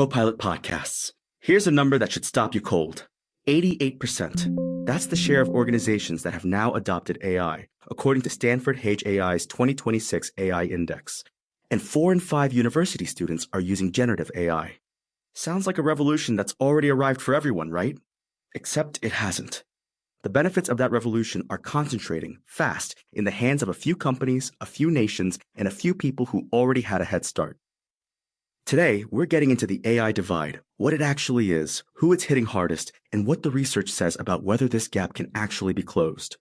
Copilot podcasts. Here's a number that should stop you cold. 88%. That's the share of organizations that have now adopted AI, according to Stanford Hage AI's 2026 AI Index. And 4 in 5 university students are using generative AI. Sounds like a revolution that's already arrived for everyone, right? Except it hasn't. The benefits of that revolution are concentrating, fast, in the hands of a few companies, a few nations, and a few people who already had a head start. Today, we're getting into the AI divide, what it actually is, who it's hitting hardest, and what the research says about whether this gap can actually be closed.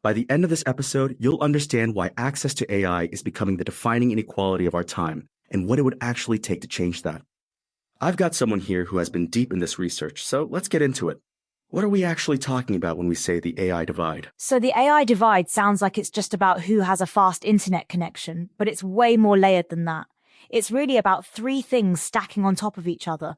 By the end of this episode, you'll understand why access to AI is becoming the defining inequality of our time, and what it would actually take to change that. I've got someone here who has been deep in this research, so let's get into it. What are we actually talking about when we say the AI divide? So the AI divide sounds like it's just about who has a fast internet connection, but it's way more layered than that. It's really about 3 things stacking on top of each other: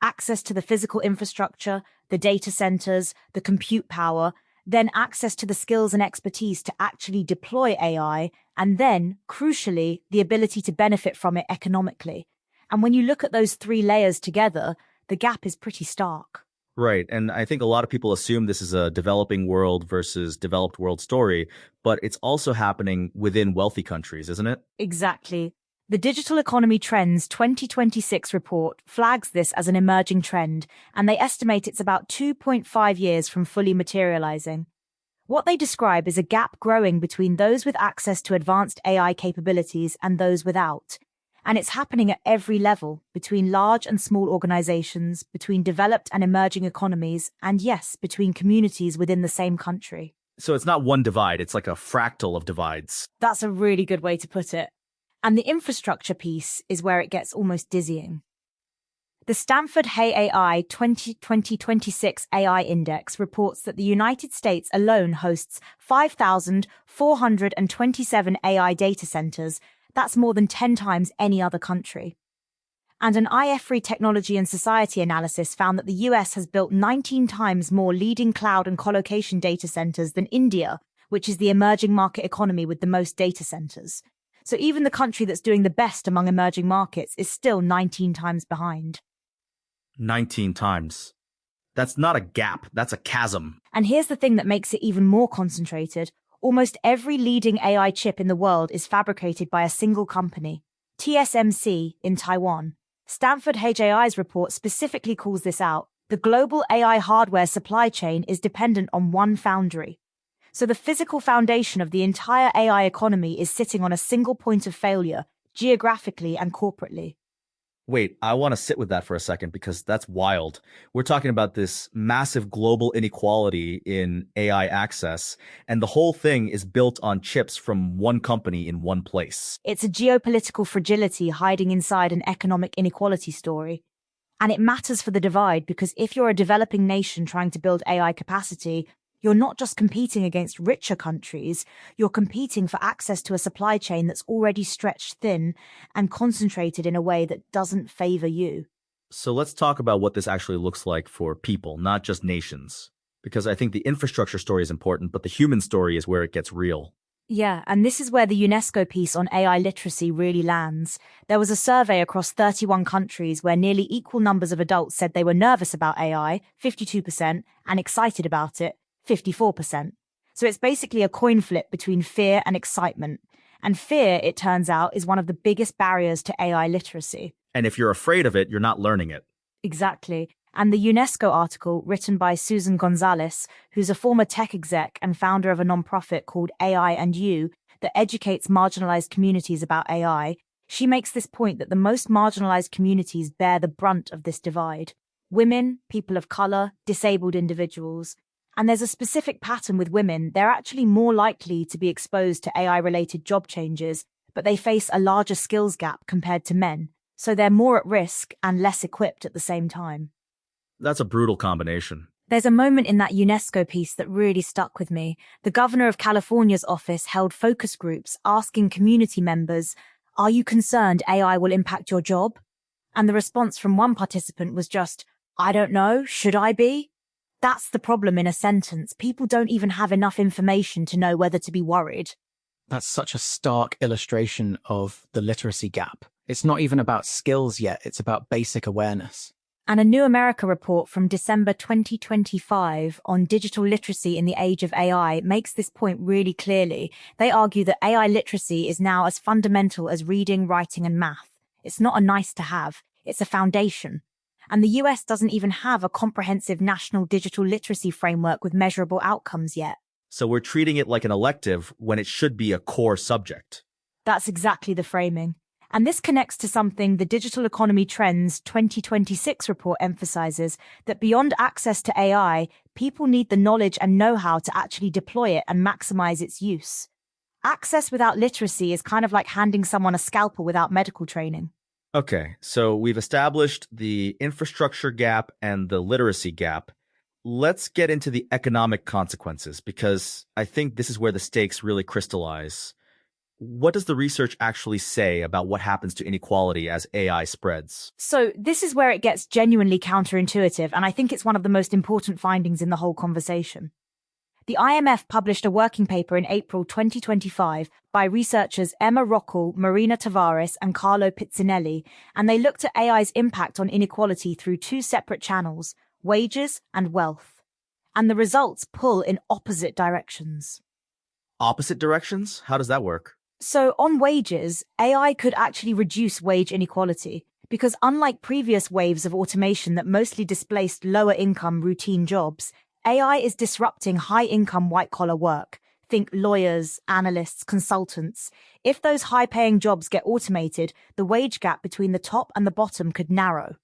access to the physical infrastructure, the data centers, the compute power, then access to the skills and expertise to actually deploy AI, and then, crucially, the ability to benefit from it economically. And when you look at those 3 layers together, the gap is pretty stark. Right. And I think a lot of people assume this is a developing world versus developed world story, but it's also happening within wealthy countries, isn't it? Exactly. The Digital Economy Trends 2026 report flags this as an emerging trend, and they estimate it's about 2.5 years from fully materializing. What they describe is a gap growing between those with access to advanced AI capabilities and those without. And it's happening at every level, between large and small organizations, between developed and emerging economies, and yes, between communities within the same country. So it's not one divide, it's like a fractal of divides. That's a really good way to put it. And the infrastructure piece is where it gets almost dizzying. The Stanford Hage AI 2026 AI Index reports that the United States alone hosts 5,427 AI data centers. That's more than 10 times any other country. And an IFRI Technology and Society analysis found that the US has built 19 times more leading cloud and colocation data centers than India, which is the emerging market economy with the most data centers. So even the country that's doing the best among emerging markets is still 19 times behind. 19 times. That's not a gap, that's a chasm. And here's the thing that makes it even more concentrated. Almost every leading AI chip in the world is fabricated by a single company, TSMC in Taiwan. Stanford Hage AI's report specifically calls this out. The global AI hardware supply chain is dependent on one foundry. So the physical foundation of the entire AI economy is sitting on a single point of failure, geographically and corporately. Wait, I want to sit with that for a second because that's wild. We're talking about this massive global inequality in AI access, and the whole thing is built on chips from one company in one place. It's a geopolitical fragility hiding inside an economic inequality story. And it matters for the divide because if you're a developing nation trying to build AI capacity, you're not just competing against richer countries, you're competing for access to a supply chain that's already stretched thin and concentrated in a way that doesn't favor you. So let's talk about what this actually looks like for people, not just nations. Because I think the infrastructure story is important, but the human story is where it gets real. Yeah, and this is where the UNESCO piece on AI literacy really lands. There was a survey across 31 countries where nearly equal numbers of adults said they were nervous about AI, 52%, and excited about it, 54%. So it's basically a coin flip between fear and excitement. And fear, it turns out, is one of the biggest barriers to AI literacy. And if you're afraid of it, you're not learning it. Exactly. And the UNESCO article, written by Susan Gonzalez, who's a former tech exec and founder of a nonprofit called AI and You that educates marginalized communities about AI, she makes this point that the most marginalized communities bear the brunt of this divide. Women, people of color, disabled individuals. And there's a specific pattern with women. They're actually more likely to be exposed to AI-related job changes, but they face a larger skills gap compared to men. So they're more at risk and less equipped at the same time. That's a brutal combination. There's a moment in that UNESCO piece that really stuck with me. The governor of California's office held focus groups asking community members, "Are you concerned AI will impact your job?" And the response from one participant was just, "I don't know, should I be?" That's the problem in a sentence. People don't even have enough information to know whether to be worried. That's such a stark illustration of the literacy gap. It's not even about skills yet, it's about basic awareness. And a New America report from December 2025 on digital literacy in the age of AI makes this point really clearly. They argue that AI literacy is now as fundamental as reading, writing, and math. It's not a nice to have, it's a foundation. And the US doesn't even have a comprehensive national digital literacy framework with measurable outcomes yet. So we're treating it like an elective when it should be a core subject. That's exactly the framing. And this connects to something the Digital Economy Trends 2026 report emphasizes, that beyond access to AI, people need the knowledge and know-how to actually deploy it and maximize its use. Access without literacy is kind of like handing someone a scalpel without medical training. Okay, so we've established the infrastructure gap and the literacy gap. Let's get into the economic consequences, because I think this is where the stakes really crystallize. What does the research actually say about what happens to inequality as AI spreads? So this is where it gets genuinely counterintuitive, and I think it's one of the most important findings in the whole conversation. The IMF published a working paper in April 2025 by researchers Emma Rockel, Marina Tavares, and Carlo Pizzinelli, and they looked at AI's impact on inequality through two separate channels, wages and wealth. And the results pull in opposite directions. Opposite directions? How does that work? So on wages, AI could actually reduce wage inequality, because unlike previous waves of automation that mostly displaced lower income routine jobs, AI is disrupting high income white collar work. Think lawyers, analysts, consultants. If those high paying jobs get automated, the wage gap between the top and the bottom could narrow.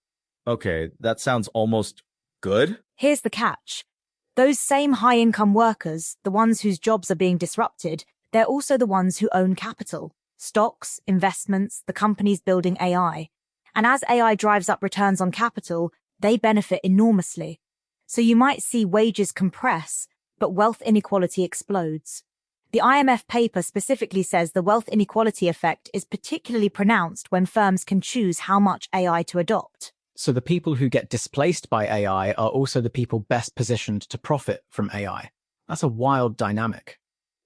Okay, that sounds almost good. Here's the catch. Those same high income workers, the ones whose jobs are being disrupted, they're also the ones who own capital, stocks, investments, the companies building AI. And as AI drives up returns on capital, they benefit enormously. So you might see wages compress, but wealth inequality explodes. The IMF paper specifically says the wealth inequality effect is particularly pronounced when firms can choose how much AI to adopt. So the people who get displaced by AI are also the people best positioned to profit from AI. That's a wild dynamic.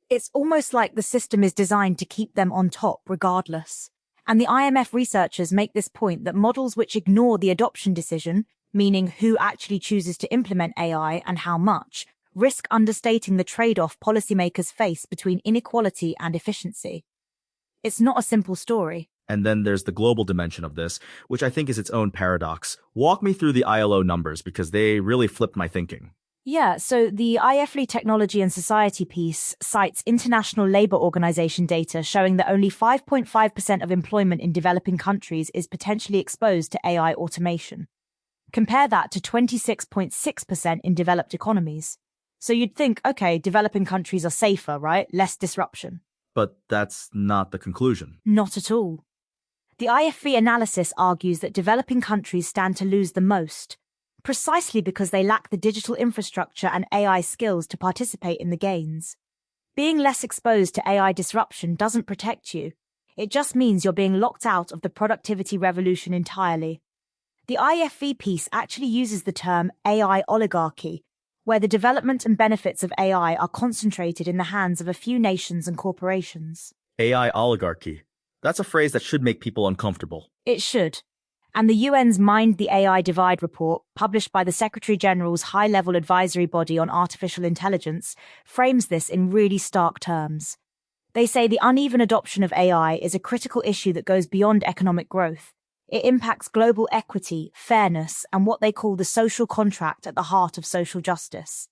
It's almost like the system is designed to keep them on top regardless. And the IMF researchers make this point that models which ignore the adoption decision, meaning who actually chooses to implement AI and how much, risk understating the trade-off policymakers face between inequality and efficiency. It's not a simple story. And then there's the global dimension of this, which I think is its own paradox. Walk me through the ILO numbers, because they really flipped my thinking. Yeah, so the IFLE Technology and Society piece cites International Labour Organization data showing that only 5.5% of employment in developing countries is potentially exposed to AI automation. Compare that to 26.6% in developed economies. So you'd think, okay, developing countries are safer, right? Less disruption. But that's not the conclusion. Not at all. The IFV analysis argues that developing countries stand to lose the most, precisely because they lack the digital infrastructure and AI skills to participate in the gains. Being less exposed to AI disruption doesn't protect you. It just means you're being locked out of the productivity revolution entirely. The IFV piece actually uses the term AI oligarchy, where the development and benefits of AI are concentrated in the hands of a few nations and corporations. AI oligarchy. That's a phrase that should make people uncomfortable. It should. And the UN's Mind the AI Divide report, published by the Secretary General's high-level advisory body on artificial intelligence, frames this in really stark terms. They say the uneven adoption of AI is a critical issue that goes beyond economic growth. It impacts global equity, fairness, and what they call the social contract at the heart of social justice.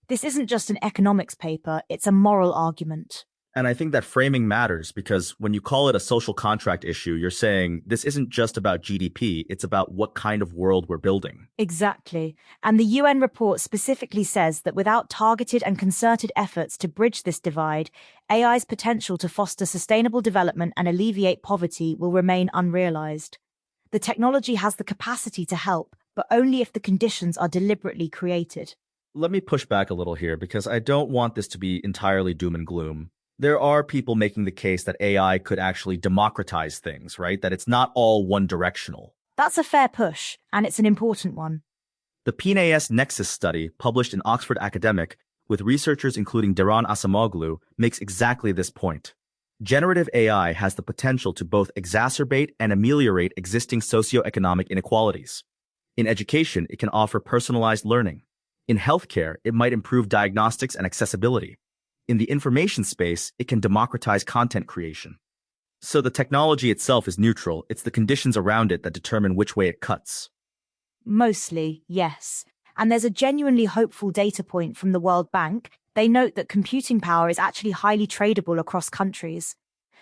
This isn't just an economics paper, it's a moral argument. And I think that framing matters, because when you call it a social contract issue, you're saying this isn't just about GDP, it's about what kind of world we're building. Exactly. And the UN report specifically says that without targeted and concerted efforts to bridge this divide, AI's potential to foster sustainable development and alleviate poverty will remain unrealized. The technology has the capacity to help, but only if the conditions are deliberately created. Let me push back a little here, because I don't want this to be entirely doom and gloom. There are people making the case that AI could actually democratize things, right? That it's not all one-directional. That's a fair push, and it's an important one. The PNAS Nexus study, published in Oxford Academic, with researchers including Diran Asamoglu, makes exactly this point. Generative AI has the potential to both exacerbate and ameliorate existing socioeconomic inequalities. In education, it can offer personalized learning. In healthcare, it might improve diagnostics and accessibility. In the information space, it can democratize content creation. So the technology itself is neutral, it's the conditions around it that determine which way it cuts. Mostly, yes. And there's a genuinely hopeful data point from the World Bank. They note that computing power is actually highly tradable across countries.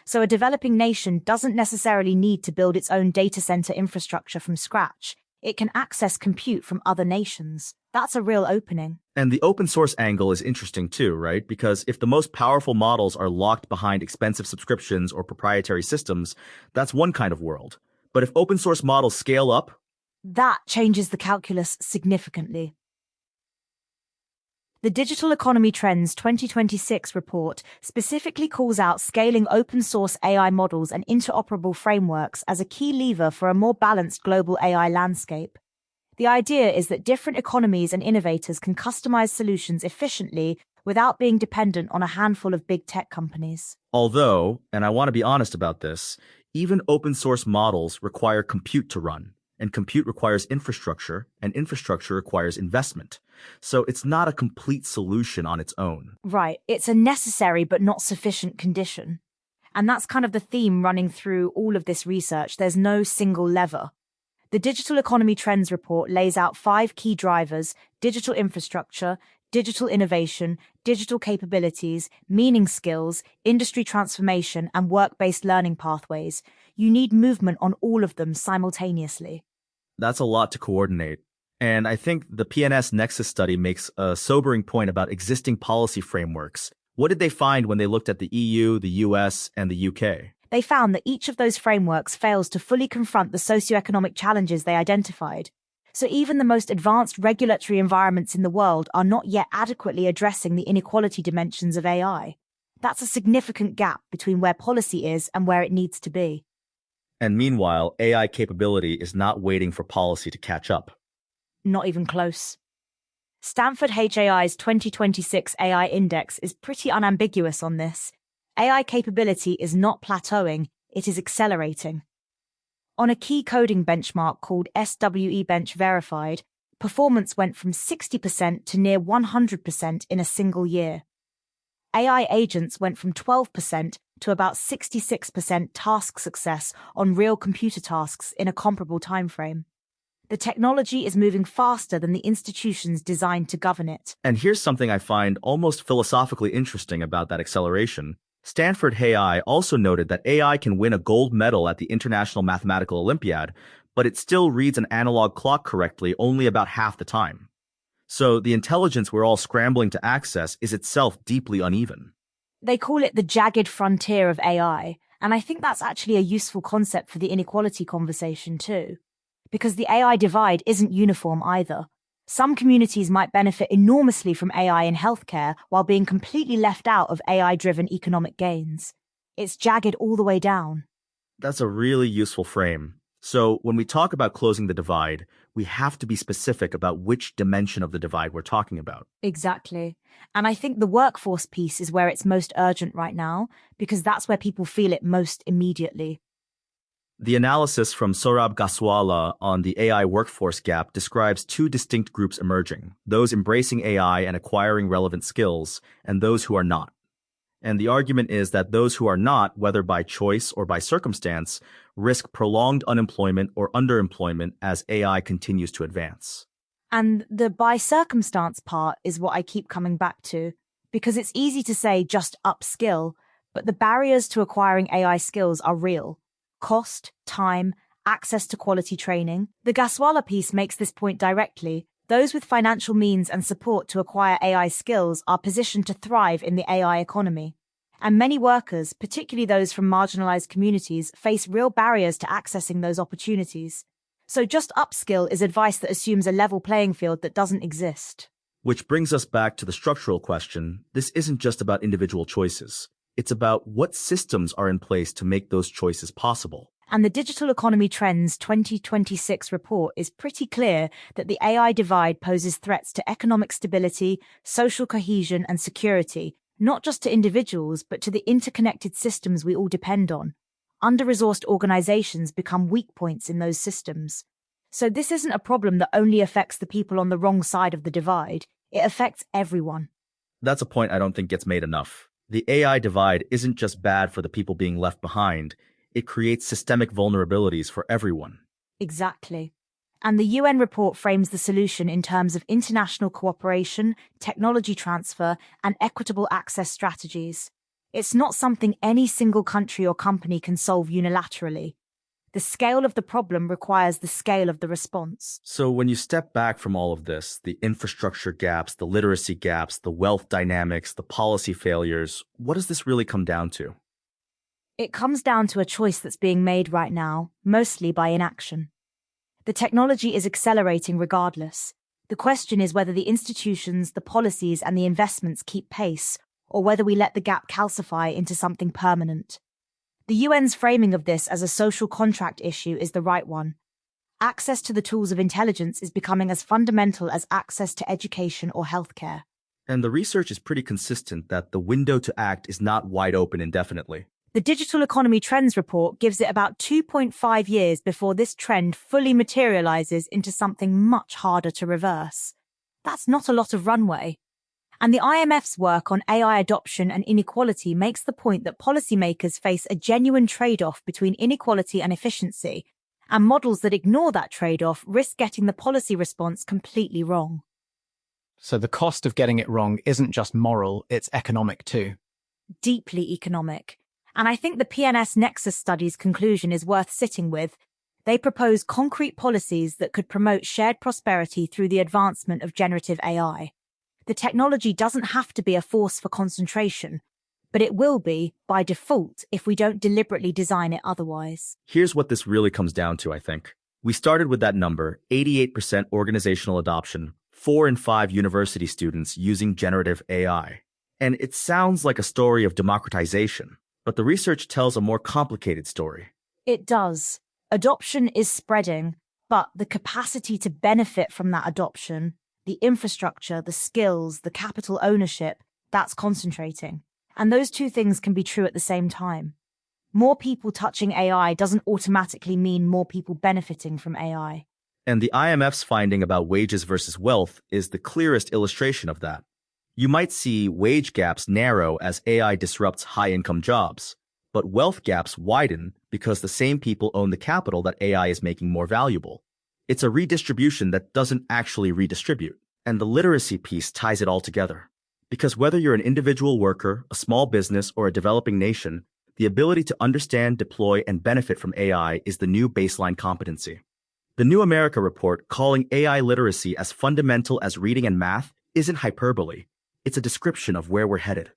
So a developing nation doesn't necessarily need to build its own data center infrastructure from scratch. It can access compute from other nations. That's a real opening. And the open source angle is interesting too, right? Because if the most powerful models are locked behind expensive subscriptions or proprietary systems, that's one kind of world. But if open source models scale up, that changes the calculus significantly. The Digital Economy Trends 2026 report specifically calls out scaling open source AI models and interoperable frameworks as a key lever for a more balanced global AI landscape. The idea is that different economies and innovators can customize solutions efficiently without being dependent on a handful of big tech companies. although, and I want to be honest about this, even open source models require compute to run. And compute requires infrastructure, and infrastructure requires investment. So it's not a complete solution on its own. Right, it's a necessary but not sufficient condition. And that's kind of the theme running through all of this research. There's no single lever. The Digital Economy Trends report lays out 5 key drivers: digital infrastructure, digital innovation, digital capabilities, meaning skills, industry transformation, and work-based learning pathways. You need movement on all of them simultaneously. That's a lot to coordinate. And I think the PNS Nexus study makes a sobering point about existing policy frameworks. What did they find when they looked at the EU, the US, and the UK? They found that each of those frameworks fails to fully confront the socioeconomic challenges they identified. So even the most advanced regulatory environments in the world are not yet adequately addressing the inequality dimensions of AI. That's a significant gap between where policy is and where it needs to be. And meanwhile, AI capability is not waiting for policy to catch up. Not even close. Stanford HAI's 2026 AI Index is pretty unambiguous on this. AI capability is not plateauing, it is accelerating. On a key coding benchmark called SWE Bench Verified, performance went from 60% to near 100% in a single year. AI agents went from 12% to about 66% task success on real computer tasks in a comparable timeframe. The technology is moving faster than the institutions designed to govern it. And here's something I find almost philosophically interesting about that acceleration. Stanford HAI also noted that AI can win a gold medal at the International Mathematical Olympiad, but it still reads an analog clock correctly only about half the time. So the intelligence we're all scrambling to access is itself deeply uneven. They call it the jagged frontier of AI, and I think that's actually a useful concept for the inequality conversation too. Because the AI divide isn't uniform either. Some communities might benefit enormously from AI in healthcare while being completely left out of AI-driven economic gains. It's jagged all the way down. That's a really useful frame. So when we talk about closing the divide, we have to be specific about which dimension of the divide we're talking about. Exactly. And I think the workforce piece is where it's most urgent right now, because that's where people feel it most immediately. The analysis from Saurabh Gaswala on the AI workforce gap describes 2 distinct groups emerging: those embracing AI and acquiring relevant skills, and those who are not. And the argument is that those who are not, whether by choice or by circumstance, risk prolonged unemployment or underemployment as AI continues to advance. And the by circumstance part is what I keep coming back to, because it's easy to say just upskill, but the barriers to acquiring AI skills are real. Cost, time, access to quality training. The Gaswala piece makes this point directly. Those with financial means and support to acquire AI skills are positioned to thrive in the AI economy. And many workers, particularly those from marginalized communities, face real barriers to accessing those opportunities. So just upskill is advice that assumes a level playing field that doesn't exist. Which brings us back to the structural question. This isn't just about individual choices. It's about what systems are in place to make those choices possible. And the Digital Economy Trends 2026 report is pretty clear that the AI divide poses threats to economic stability, social cohesion, and security, not just to individuals, but to the interconnected systems we all depend on. Under-resourced organizations become weak points in those systems. So this isn't a problem that only affects the people on the wrong side of the divide. It affects everyone. That's a point I don't think gets made enough. The AI divide isn't just bad for the people being left behind, it creates systemic vulnerabilities for everyone. Exactly. And the UN report frames the solution in terms of international cooperation, technology transfer, and equitable access strategies. It's not something any single country or company can solve unilaterally. The scale of the problem requires the scale of the response. So when you step back from all of this, the infrastructure gaps, the literacy gaps, the wealth dynamics, the policy failures, what does this really come down to? It comes down to a choice that's being made right now, mostly by inaction. The technology is accelerating regardless. The question is whether the institutions, the policies, and the investments keep pace, or whether we let the gap calcify into something permanent. The UN's framing of this as a social contract issue is the right one. Access to the tools of intelligence is becoming as fundamental as access to education or healthcare. And the research is pretty consistent that the window to act is not wide open indefinitely. The Digital Economy Trends report gives it about 2.5 years before this trend fully materializes into something much harder to reverse. That's not a lot of runway. And the IMF's work on AI adoption and inequality makes the point that policymakers face a genuine trade-off between inequality and efficiency, and models that ignore that trade-off risk getting the policy response completely wrong. So the cost of getting it wrong isn't just moral, it's economic too. Deeply economic. And I think the PNS Nexus study's conclusion is worth sitting with. They propose concrete policies that could promote shared prosperity through the advancement of generative AI. The technology doesn't have to be a force for concentration, but it will be, by default, if we don't deliberately design it otherwise. Here's what this really comes down to, I think. We started with that number, 88% organizational adoption, 4 in 5 university students using generative AI. And it sounds like a story of democratization, but the research tells a more complicated story. It does. Adoption is spreading, but the capacity to benefit from that adoption, the infrastructure, the skills, the capital ownership, that's concentrating. And those two things can be true at the same time. More people touching AI doesn't automatically mean more people benefiting from AI. And the IMF's finding about wages versus wealth is the clearest illustration of that. You might see wage gaps narrow as AI disrupts high-income jobs, but wealth gaps widen because the same people own the capital that AI is making more valuable. It's a redistribution that doesn't actually redistribute, and the literacy piece ties it all together. Because whether you're an individual worker, a small business, or a developing nation, the ability to understand, deploy, and benefit from AI is the new baseline competency. The New America report calling AI literacy as fundamental as reading and math isn't hyperbole. It's a description of where we're headed.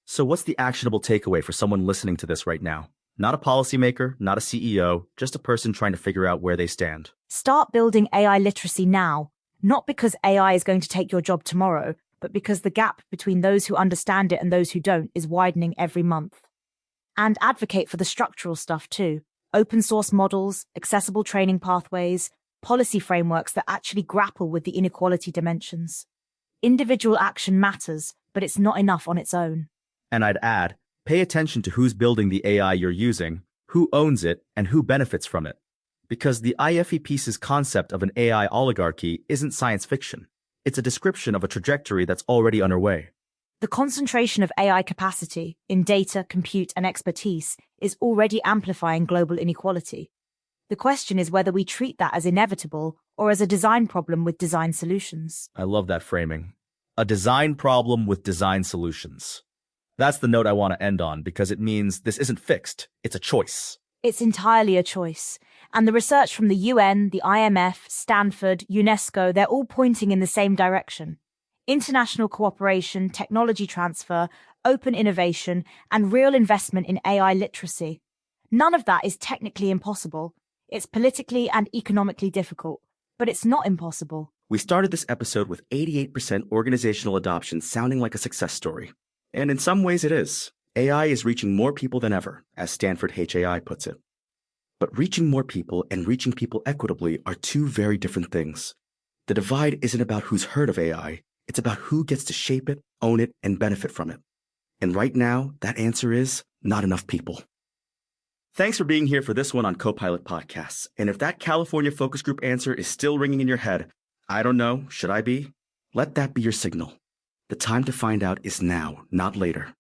So what's the actionable takeaway for someone listening to this right now? Not a policymaker, not a CEO, just a person trying to figure out where they stand. Start building AI literacy now, not because AI is going to take your job tomorrow, but because the gap between those who understand it and those who don't is widening every month. And advocate for the structural stuff too. Open source models, accessible training pathways, policy frameworks that actually grapple with the inequality dimensions. Individual action matters, but it's not enough on its own. And I'd add, pay attention to who's building the AI you're using, who owns it, and who benefits from it. Because the IFEP's concept of an AI oligarchy isn't science fiction. It's a description of a trajectory that's already underway. The concentration of AI capacity in data, compute, and expertise is already amplifying global inequality. The question is whether we treat that as inevitable or as a design problem with design solutions. I love that framing. A design problem with design solutions. That's the note I want to end on because it means this isn't fixed. It's a choice. It's entirely a choice. And the research from the UN, the IMF, Stanford, UNESCO, they're all pointing in the same direction. International cooperation, technology transfer, open innovation, and real investment in AI literacy. None of that is technically impossible. It's politically and economically difficult, but it's not impossible. We started this episode with 88% organizational adoption sounding like a success story. And in some ways it is. AI is reaching more people than ever, as Stanford HAI puts it. But reaching more people and reaching people equitably are two very different things. The divide isn't about who's heard of AI, it's about who gets to shape it, own it, and benefit from it. And right now, that answer is not enough people. Thanks for being here for this one on Copilot Podcasts. And if that California focus group answer is still ringing in your head, I don't know, should I be? Let that be your signal. The time to find out is now, not later.